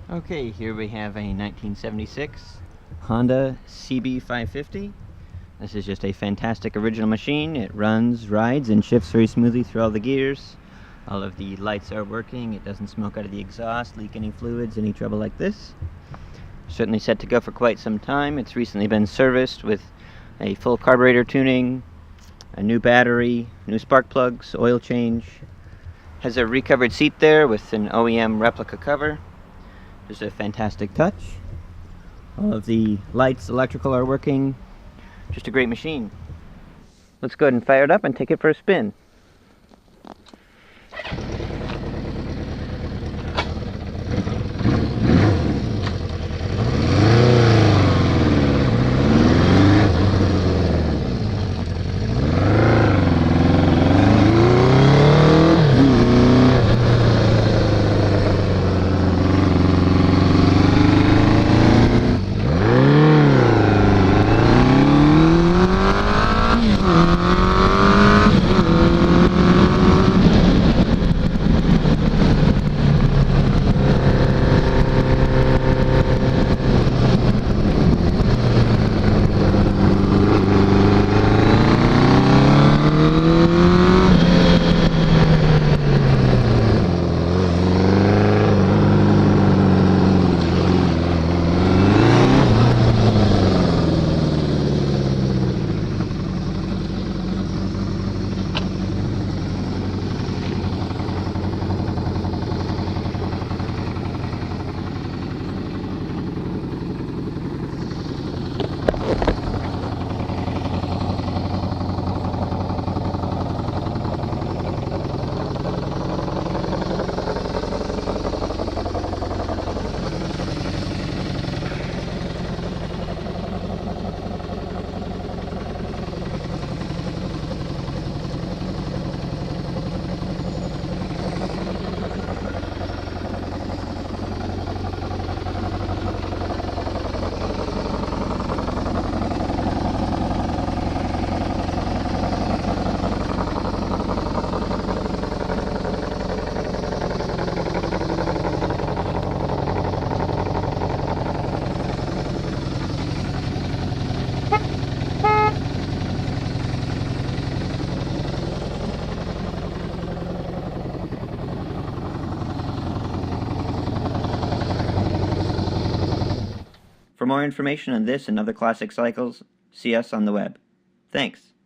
Okay, here we have a 1976 Honda CB550. This is just a fantastic original machine. It runs, rides, and shifts very smoothly through all the gears. All of the lights are working. It doesn't smoke out of the exhaust, leak any fluids, any trouble like this. Certainly set to go for quite some time. It's recently been serviced with a full carburetor tuning, a new battery, new spark plugs, oil change. Has a recovered seat there with an OEM replica cover. Just a fantastic touch. All of the lights, electrical are working. Just a great machine. Let's go ahead and fire it up and take it for a spin. For more information on this and other classic cycles, see us on the web. Thanks.